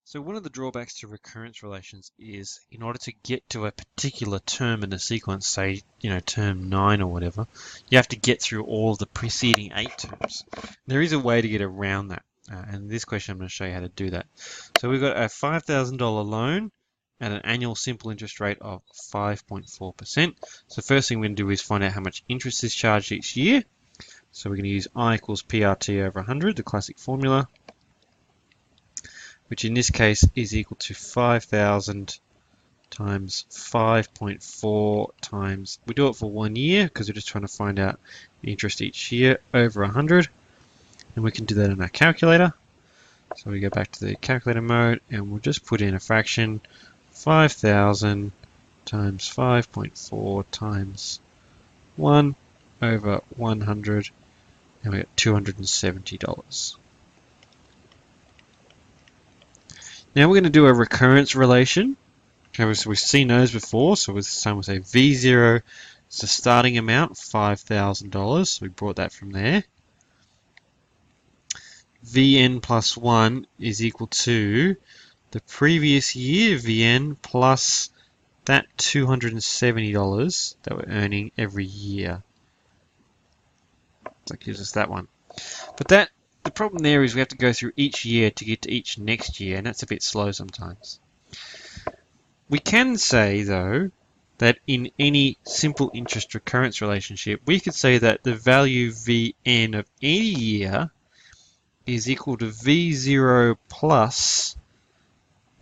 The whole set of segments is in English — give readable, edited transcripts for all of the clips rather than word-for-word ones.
So one of the drawbacks to recurrence relations is in order to get to a particular term in the sequence, say, term 9 or whatever, you have to get through all of the preceding 8 terms. There is a way to get around that. And in this question, I'm going to show you how to do that. So we've got a $5,000 loan at an annual simple interest rate of 5.4%. So first thing we're going to do is find out how much interest is charged each year. So we're going to use I equals PRT over 100, the classic formula, which in this case is equal to 5,000 times 5.4 times, we do it for 1 year because we're just trying to find out the interest each year, over 100. And we can do that in our calculator. So we go back to the calculator mode and we'll just put in a fraction, 5,000 times 5.4 times 1 over 100, and we get $270. Now we're going to do a recurrence relation. Okay, so we've seen those before, so this time we'll say V0 is the starting amount, $5,000, so we brought that from there. Vn plus 1 is equal to the previous year Vn plus that $270 that we're earning every year. So that gives us that one. But the problem there is we have to go through each year to get to each next year, and that's a bit slow sometimes. We can say, though, that in any simple interest recurrence relationship, we could say that the value Vn of any year is equal to V0 plus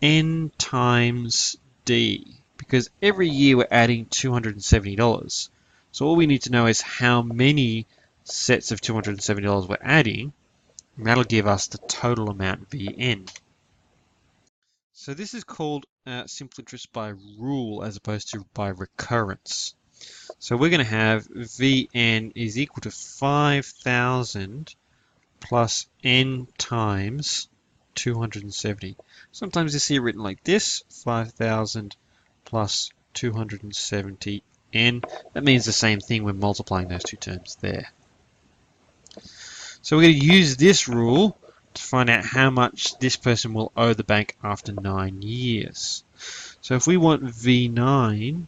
N times D, because every year we're adding $270. So all we need to know is how many sets of $270 we're adding, and that'll give us the total amount Vn. So this is called simple interest by rule as opposed to by recurrence. So we're going to have Vn is equal to 5,000 plus n times 270. Sometimes you see it written like this, 5,000 plus 270 n. That means the same thing when multiplying those two terms there. So we're going to use this rule to find out how much this person will owe the bank after 9 years. So if we want V9,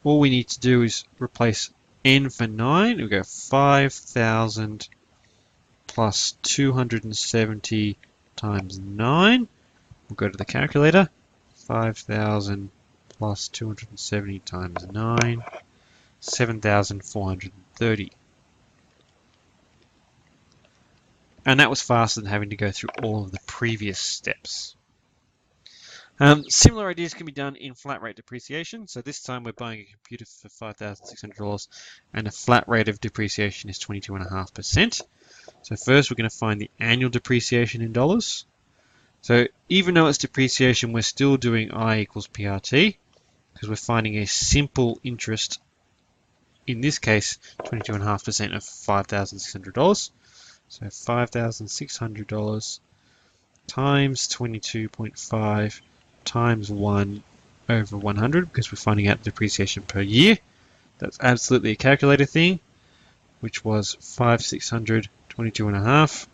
all we need to do is replace n for 9. We go 5,000 plus 270 times 9. We'll go to the calculator. 5,000 plus 270 times 9, 7,430. And that was faster than having to go through all of the previous steps. Similar ideas can be done in flat rate depreciation. So this time we're buying a computer for $5,600 and the flat rate of depreciation is 22.5%. So first we're going to find the annual depreciation in dollars. So even though it's depreciation, we're still doing I equals PRT because we're finding a simple interest, in this case 22.5% of $5,600. So $5,600 times 22.5 times 1 over 100 because we're finding out depreciation per year. That's absolutely a calculator thing, which was 5,600 22.5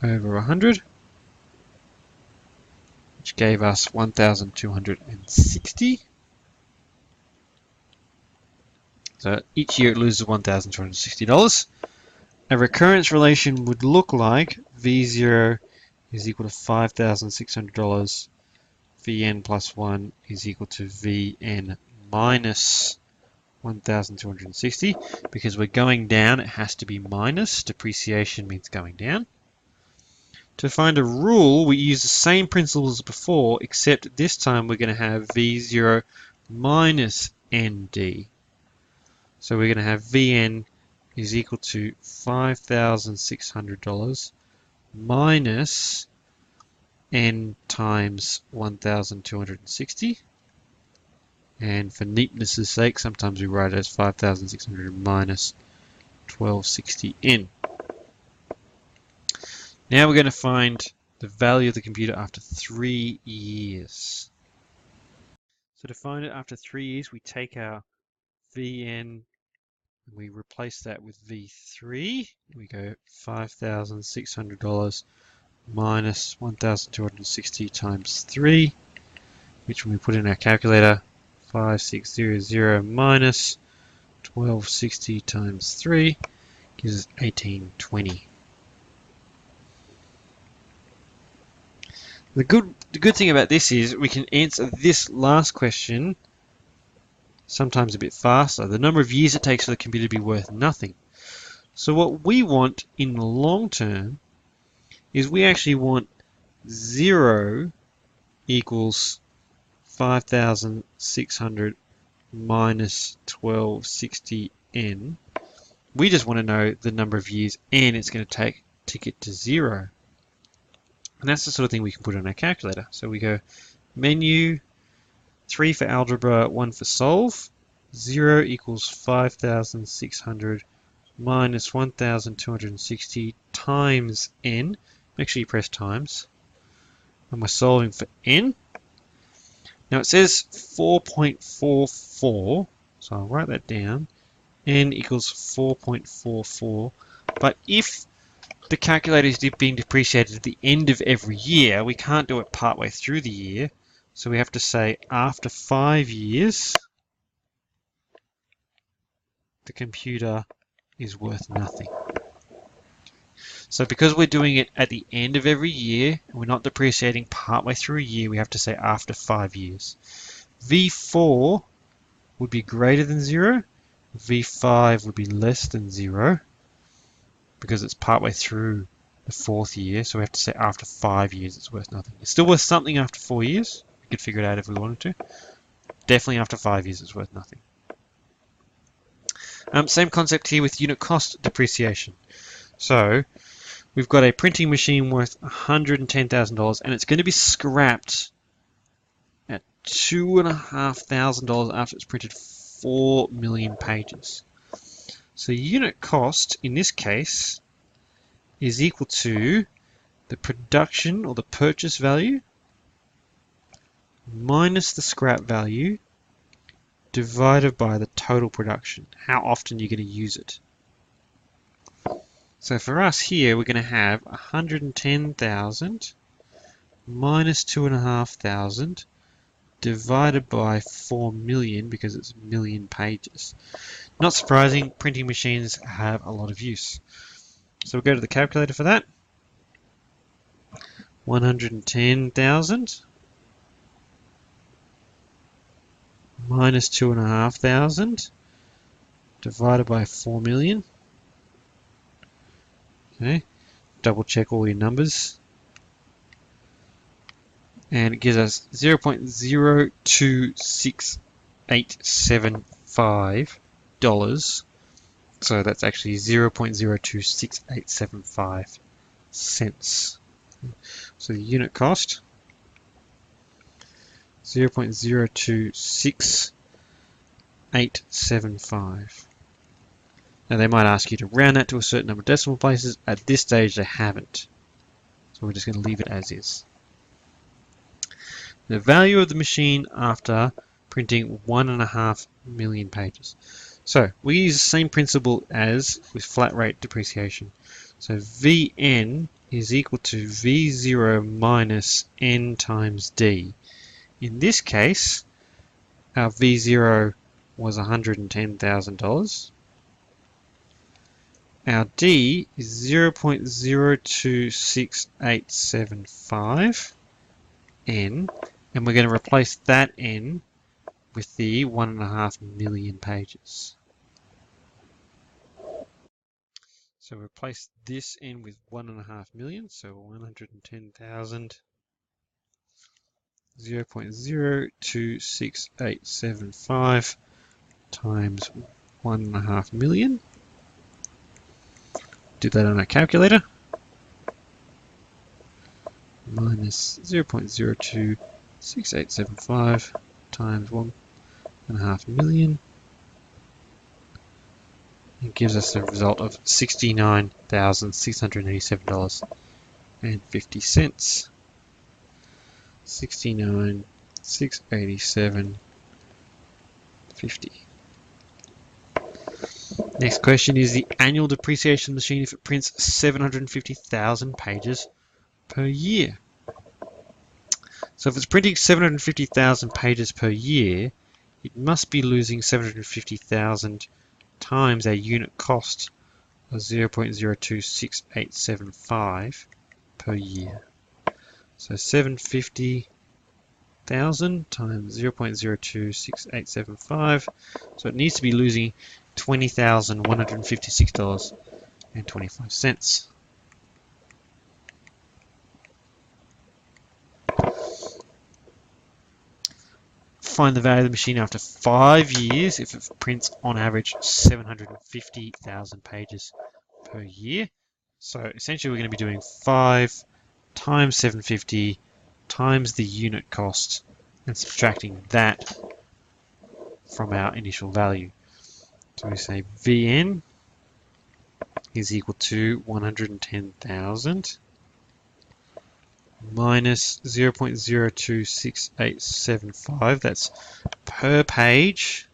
over 100, which gave us 1,260. So each year it loses $1,260. A recurrence relation would look like V0 is equal to $5,600, Vn plus 1 is equal to Vn minus 1,260. Because we're going down, it has to be minus. Depreciation means going down. To find a rule, we use the same principles as before, except this time we're going to have V0 minus ND. So we're going to have Vn is equal to $5,600 minus n times 1,260. And for neatness' sake, sometimes we write it as 5,600 minus 1,260n. Now we're going to find the value of the computer after 3 years. So to find it after 3 years, we take our Vn We replace that with V3. We go $5,600 minus 1,260 times 3, which when we put in our calculator, 5600 minus 1260 times 3 gives us 1820. The good thing about this is we can answer this last question sometimes a bit faster. The number of years it takes for the computer to be worth nothing. So what we want in the long term is we actually want 0 equals 5,600 minus 1260n. We just want to know the number of years n it's going to take to get to 0. And that's the sort of thing we can put on our calculator. So we go menu, 3 for algebra, 1 for solve. 0 equals 5,600 minus 1,260 times n. Make sure you press times. And we're solving for n. Now it says 4.44, so I'll write that down. N equals 4.44. But if the calculator is being depreciated at the end of every year, we can't do it partway through the year. So we have to say after 5 years, the computer is worth nothing. So because we're doing it at the end of every year, and we're not depreciating partway through a year, we have to say after 5 years. V4 would be greater than 0. V5 would be less than 0 because it's partway through the 4th year, so we have to say after 5 years it's worth nothing. It's still worth something after 4 years. We could figure it out if we wanted to. Definitely after 5 years it's worth nothing. Same concept here with unit cost depreciation. So we've got a printing machine worth $110,000 and it's going to be scrapped at $2,500 after it's printed 4 million pages. So unit cost in this case is equal to the production or the purchase value minus the scrap value divided by the total production, how often you're going to use it. So for us here, we're going to have 110,000 minus 2,500 divided by 4 million because it's million pages. Not surprising, printing machines have a lot of use. So we'll go to the calculator for that. 110,000 minus 2,500 divided by 4 million. Okay, double check all your numbers. And it gives us $0.02687.5. So that's actually 0.02687.5 cents. So the unit cost, 0.02687.5. Now they might ask you to round that to a certain number of decimal places. At this stage they haven't. So we're just going to leave it as is. The value of the machine after printing 1.5 million pages. So we use the same principle as with flat rate depreciation. So Vn is equal to V0 minus N times D. In this case, our V0 was $110,000. Our D is 0.02687.5 N, and we're going to replace that N with the 1.5 million pages. So replace this N with 1.5 million, so 110,000, 0.02687.5 times 1.5 million. Do that on our calculator. Minus 0.02687.5 times 1.5 million. It gives us a result of $69,687.50. 69,687.50. Next question is the annual depreciation machine if it prints 750,000 pages per year. So if it's printing 750,000 pages per year, it must be losing 750,000 times our unit cost of 0.026875 per year. So 750,000 times 0.026875. So it needs to be losing $20,156.25. Find the value of the machine after 5 years if it prints on average 750,000 pages per year. So essentially we're going to be doing 5 times 750 times the unit cost and subtracting that from our initial value. So we say Vn is equal to 110,000 minus 0.026875, that's per page,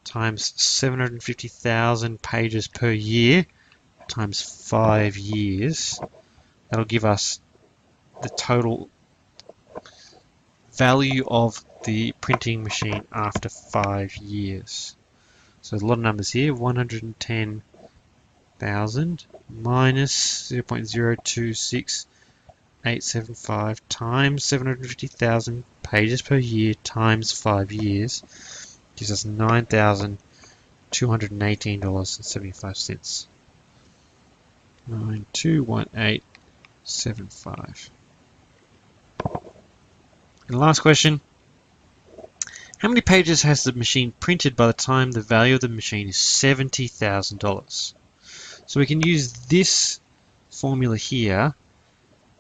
times 750,000 pages per year, times 5 years. That'll give us the total value of the printing machine after 5 years. So there's a lot of numbers here. 110,000 minus 0.026875 times 750,000 pages per year times 5 years gives us $9,218.75. 921875. And the last question, how many pages has the machine printed by the time the value of the machine is $70,000? So we can use this formula here,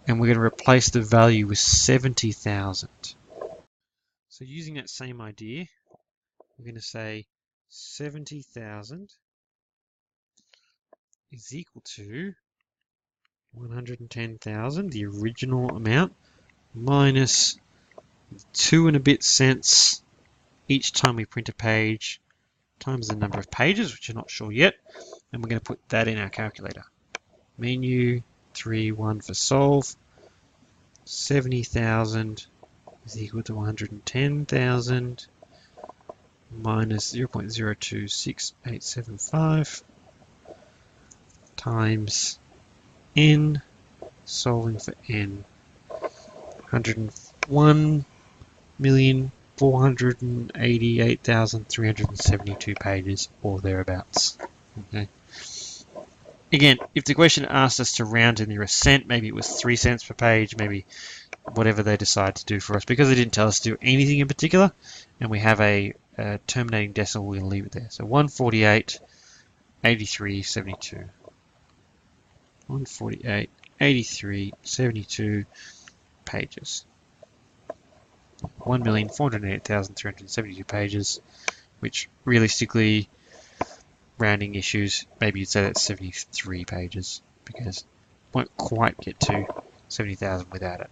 and we're going to replace the value with 70,000. So using that same idea, we're going to say 70,000 is equal to 110,000, the original amount, minus 2 and a bit cents each time we print a page, times the number of pages, which I'm not sure yet, and we're going to put that in our calculator. Menu 3(1) for solve. 70,000 is equal to 110,000 minus 0.026875 times n, solving for n, 101,488,372 pages or thereabouts. Okay. Again, if the question asked us to round to near a cent, maybe it was 3 cents per page, maybe whatever they decide to do for us. Because they didn't tell us to do anything in particular, and we have a terminating decimal, we're going to leave it there. So 148.8372. 148.8372 pages. 1,488,372 pages, which realistically, rounding issues, maybe you'd say that's 73 pages, because it won't quite get to 70,000 without it.